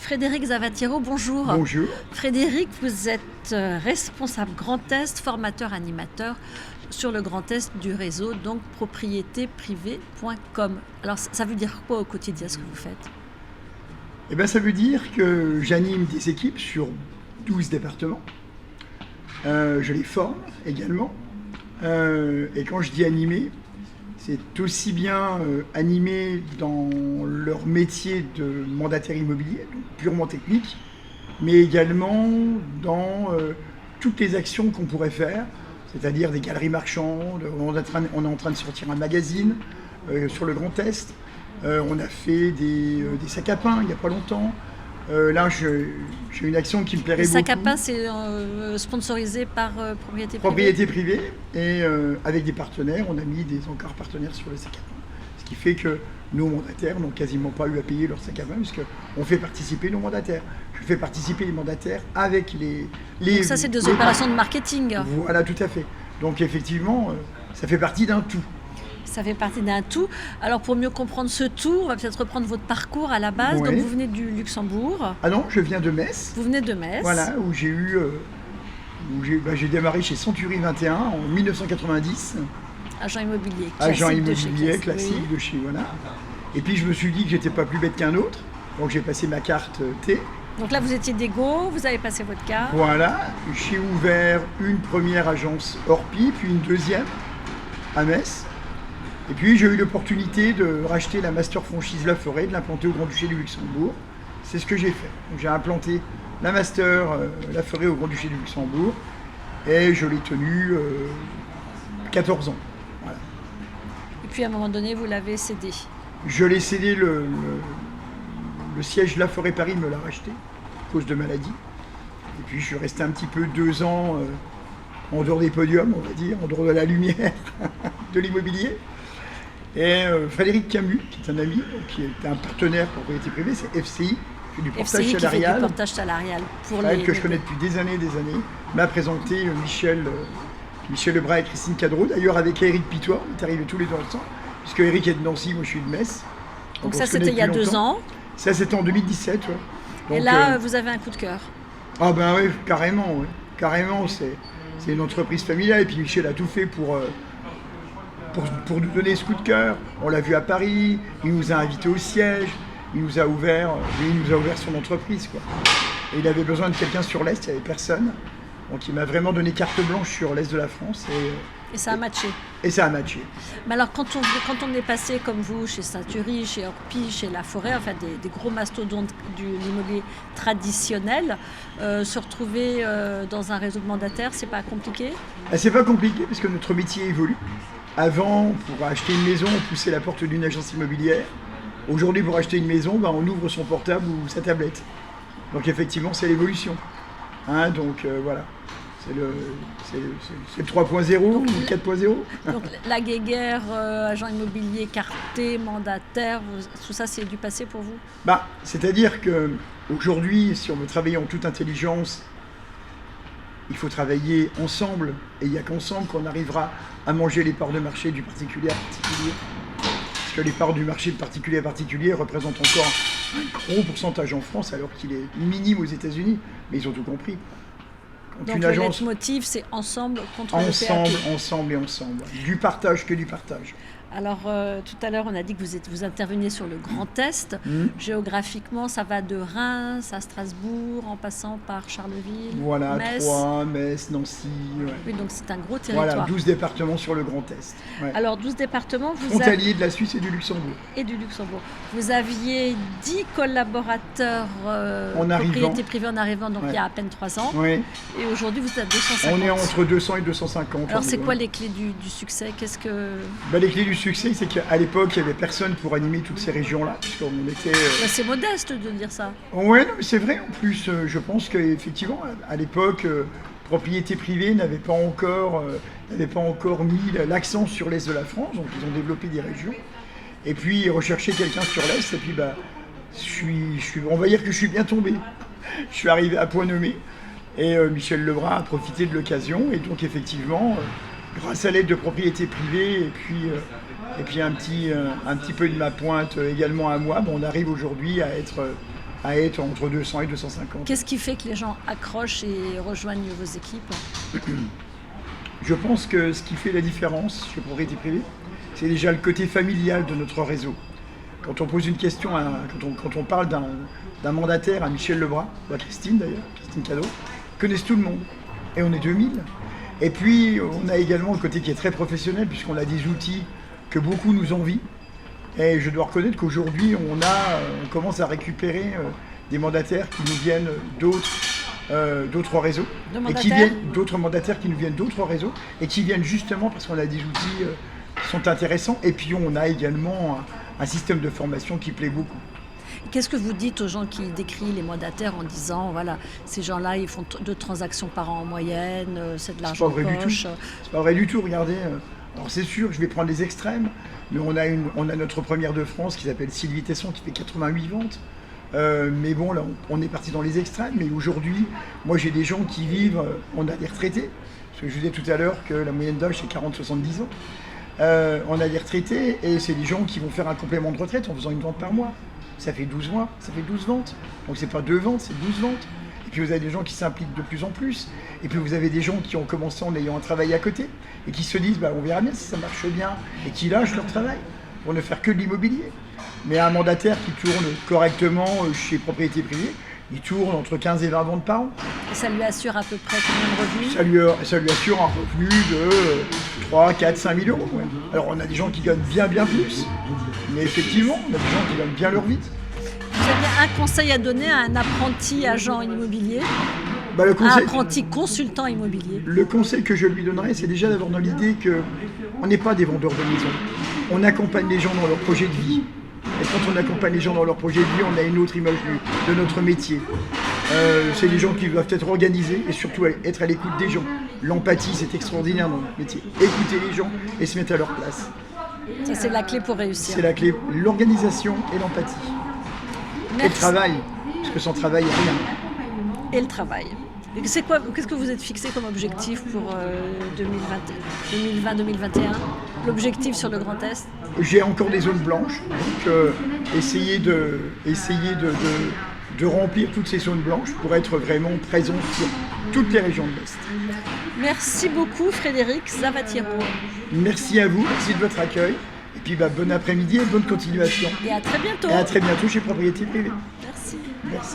Frédéric Zavatiero, bonjour. Bonjour. Frédéric, vous êtes responsable Grand Est, formateur animateur sur le Grand Est du réseau, donc propriétéprivée.com. Alors ça veut dire quoi au quotidien ce que vous faites? Eh bien, ça veut dire que j'anime des équipes sur 12 départements. Je les forme également. Et quand je dis animer, c'est aussi bien animer dans leur métier de mandataire immobilier, donc purement technique, mais également dans toutes les actions qu'on pourrait faire, c'est-à-dire des galeries marchandes. On est en train de sortir un magazine sur le Grand Est. On a fait des sacs à pain il n'y a pas longtemps. Là, j'ai une action qui me plairait beaucoup. Les sacs à pain, c'est sponsorisé par Propriété Privée. Propriété Privée. Et avec des partenaires, on a mis des encarts partenaires sur les sacs à pain. Ce qui fait que nos mandataires n'ont quasiment pas eu à payer leurs sacs à pain, puisqu'on fait participer nos mandataires. Je fais participer les mandataires avec les Donc ça, c'est des opérations de marketing. Voilà, tout à fait. Donc effectivement, ça fait partie d'un tout. Ça fait partie d'un tout. Alors pour mieux comprendre ce tout, on va peut-être reprendre votre parcours à la base. Oui. Donc vous venez du Luxembourg. Ah non, je viens de Metz. Vous venez de Metz. Voilà, où j'ai démarré chez Century 21 en 1990. Agent immobilier classique. Agent de chez immobilier classique de chez voilà. Et puis je me suis dit que j'étais pas plus bête qu'un autre. Donc j'ai passé ma carte T. Donc là vous étiez d'égo, vous avez passé votre carte. Voilà, j'ai ouvert une première agence Orpi, puis une deuxième à Metz. Et puis j'ai eu l'opportunité de racheter la master franchise La Forêt, de l'implanter au Grand-Duché du Luxembourg. C'est ce que j'ai fait. Donc, j'ai implanté la master La Forêt au Grand-Duché du Luxembourg et je l'ai tenue 14 ans. Voilà. Et puis à un moment donné, vous l'avez cédé. Je l'ai cédé, le siège La Forêt Paris me l'a racheté à cause de maladie. Et puis je suis resté un petit peu 2 ans en dehors des podiums, on va dire, en dehors de la lumière de l'immobilier. Et Frédéric Camus, qui est un ami, qui est un partenaire pour Propriété Privée, c'est FCI, qui fait du portage FCI salarial. Qui fait du portage salarial pour les... que je connais depuis des années, m'a présenté Michel Lebras et Christine Cadreau, d'ailleurs avec Eric Pitois, on est arrivés tous les deux ensemble, puisque Eric est de Nancy, moi je suis de Metz. Donc ça c'était il y a 2 ans. Ça c'était en 2017, ouais. Donc, et là vous avez un coup de cœur. Ah ben oui, carrément, ouais. Carrément, c'est une entreprise familiale, et puis Michel a tout fait pour nous donner ce coup de cœur. On l'a vu à Paris, il nous a invités au siège, il nous a ouvert son entreprise, quoi. Et il avait besoin de quelqu'un sur l'Est, il n'y avait personne. Donc il m'a vraiment donné carte blanche sur l'Est de la France. Et ça a matché. Et ça a matché. Mais alors quand on est passé comme vous chez Century, chez Orpi, chez La Forêt, enfin des gros mastodontes de l'immobilier traditionnel, se retrouver dans un réseau de mandataires, c'est pas compliqué? C'est pas compliqué parce que notre métier évolue. Avant, pour acheter une maison, on poussait la porte d'une agence immobilière. Aujourd'hui, pour acheter une maison, on ouvre son portable ou sa tablette. Donc effectivement, c'est l'évolution. Donc voilà, c'est le 3.0 ou le 4.0. Donc la guéguerre, agent immobilier, carté, mandataire, tout ça c'est du passé pour vous? C'est-à-dire qu'aujourd'hui, si on veut travailler en toute intelligence, il faut travailler ensemble, et il n'y a qu'ensemble qu'on arrivera à manger les parts de marché du particulier à particulier. Parce que les parts du marché de particulier à particulier représentent encore un gros pourcentage en France, alors qu'il est minime aux États-Unis, mais ils ont tout compris. Donc le leitmotiv, c'est ensemble contre le PAP. Ensemble et ensemble. Du partage que du partage. Alors, tout à l'heure, on a dit que vous interveniez sur le Grand Est. Géographiquement, ça va de Reims à Strasbourg, en passant par Charleville, voilà, Metz. Troyes, Metz, Nancy. Ouais. Oui, donc c'est un gros territoire. Voilà, 12 départements sur le Grand Est. Ouais. Alors, 12 départements, frontaliers de la Suisse et du Luxembourg. Vous aviez 10 collaborateurs propriété privée en arrivant, donc il y a à peine 3 ans. Oui. Et aujourd'hui, vous êtes à 250. On est entre 200 et 250. Alors, c'est quoi les clés du succès? Les clés du succès, c'est qu'à l'époque, il n'y avait personne pour animer toutes ces régions-là. C'est modeste de dire ça. Oui, mais c'est vrai. En plus, je pense qu'effectivement, à l'époque, Propriété Privée n'avait pas encore mis l'accent sur l'Est de la France. Donc, ils ont développé des régions. Et puis, ils recherchaient quelqu'un sur l'Est. Et puis, on va dire que je suis bien tombé. Je suis arrivé à point nommé. Et Michel Lebras a profité de l'occasion. Et donc, effectivement, grâce à l'aide de Propriété Privée et puis un petit peu de ma pointe également à moi, on arrive aujourd'hui à à être entre 200 et 250. Qu'est-ce qui fait que les gens accrochent et rejoignent vos équipes? Je pense que ce qui fait la différence chez Propriété Privée, c'est déjà le côté familial de notre réseau. Quand on pose une question, quand on parle d'un mandataire à Michel Lebras, ou à Christine d'ailleurs, Christine Cadot, ils connaissent tout le monde. Et on est 2000. Et puis on a également le côté qui est très professionnel, puisqu'on a des outils que beaucoup nous envient. Et je dois reconnaître qu'aujourd'hui, on commence à récupérer des mandataires qui nous viennent d'autres réseaux. D'autres mandataires qui nous viennent d'autres réseaux et qui viennent justement parce qu'on a des outils qui sont intéressants. Et puis on a également un système de formation qui plaît beaucoup. Qu'est-ce que vous dites aux gens qui décrient les mandataires en disant, voilà, ces gens-là, ils font 2 transactions par an en moyenne, c'est de l'argent de poche? C'est pas vrai du tout, regardez. Alors c'est sûr, je vais prendre les extrêmes, mais on a notre première de France qui s'appelle Sylvie Tesson qui fait 88 ventes. Mais bon, là, on est parti dans les extrêmes. Mais aujourd'hui, moi, j'ai des gens qui vivent, on a des retraités, parce que je vous disais tout à l'heure que la moyenne d'âge, c'est 40-70 ans. On a des retraités, et c'est des gens qui vont faire un complément de retraite en faisant une vente par mois. Ça fait 12 mois, ça fait 12 ventes. Donc c'est pas 2 ventes, c'est 12 ventes. Et puis vous avez des gens qui s'impliquent de plus en plus. Et puis vous avez des gens qui ont commencé en ayant un travail à côté, et qui se disent, on verra bien si ça marche bien, et qui lâchent leur travail pour ne faire que de l'immobilier. Mais un mandataire qui tourne correctement chez Propriété Privée, il tourne entre 15 et 20 ventes par an. Et ça lui assure à peu près combien de revenus? Ça lui assure un revenu de 3, 4, 5 000 euros. Ouais. Alors on a des gens qui gagnent bien plus, mais effectivement, on a des gens qui gagnent bien leur vie. Vous avez un conseil à donner à un apprenti agent immobilier, un apprenti consultant immobilier? Le conseil que je lui donnerais, c'est déjà d'avoir dans l'idée qu'on n'est pas des vendeurs de maison. On accompagne les gens dans leur projet de vie. Et quand on accompagne les gens dans leur projet de vie, on a une autre image de notre métier. C'est des gens qui doivent être organisés et surtout être à l'écoute des gens. L'empathie, c'est extraordinaire dans notre métier. Écouter les gens et se mettre à leur place. Ça, c'est la clé pour réussir. C'est la clé, l'organisation et l'empathie. Merci. Et le travail, parce que sans travail, il n'y a rien. Et le travail. Qu'est-ce que vous êtes fixé comme objectif pour 2020-2021? L'objectif sur le Grand Est? J'ai encore des zones blanches, donc essayer de remplir toutes ces zones blanches pour être vraiment présent sur toutes les régions de l'Est. Merci beaucoup Frédéric Zavattiero. Merci à vous, merci de votre accueil. Et puis bon après-midi et bonne continuation. Et à très bientôt. Et à très bientôt chez Propriété Privée. Merci. Merci.